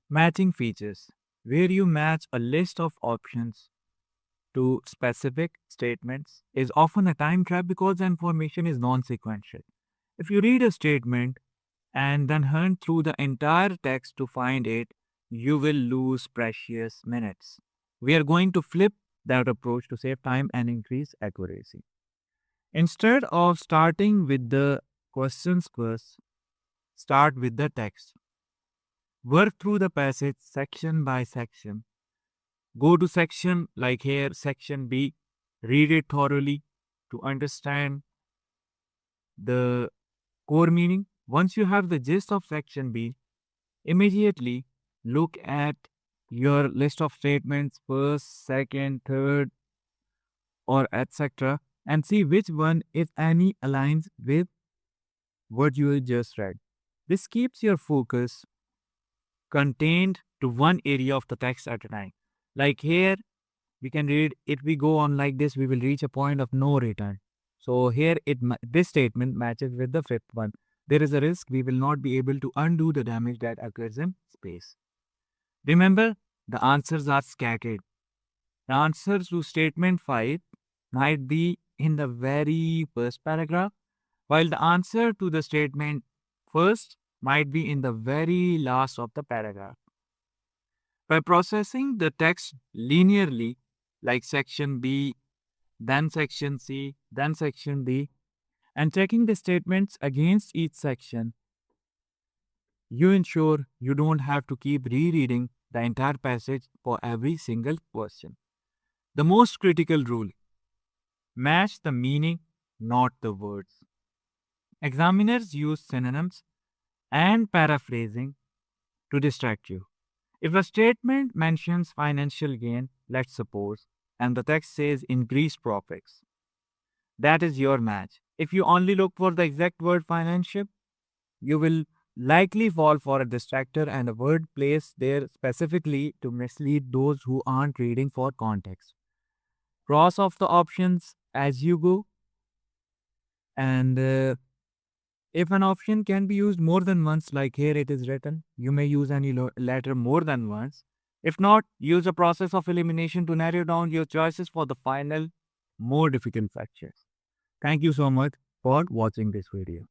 Matching features, where you match a list of options to specific statements, is often a time trap because the information is non sequential. If you read a statement and then hunt through the entire text to find it, you will lose precious minutes. We are going to flip that approach to save time and increase accuracy. Instead of starting with the questions first, start with the text. Work through the passage section by section. Go to section like here, section B, read it thoroughly to understand the core meaning. Once you have the gist of section B, immediately look at your list of statements, first, second, third, or etc., and see which one, if any, aligns with what you just read. This keeps your focus contained to one area of the text at a time. Like here, we can read, if we go on like this, we will reach a point of no return. So here, this statement matches with the fifth one. There is a risk we will not be able to undo the damage that occurs in space. Remember, the answers are scattered. The answer to statement 5 might be in the very first paragraph, while the answer to the statement first might be in the very last of the paragraph. By processing the text linearly, like section B, then section C, then section D, and checking the statements against each section, you ensure you don't have to keep rereading the entire passage for every single question. The most critical rule, match the meaning, not the words. Examiners use synonyms and paraphrasing to distract you. If a statement mentions financial gain, let's suppose, and the text says increased profits, that is your match. If you only look for the exact word financial, you will likely fall for a distractor and a word placed there specifically to mislead those who aren't reading for context. Cross off the options as you go, and if an option can be used more than once, like here it is written, you may use any letter more than once. If not, use a process of elimination to narrow down your choices for the final, more difficult fractures. Thank you so much for watching this video.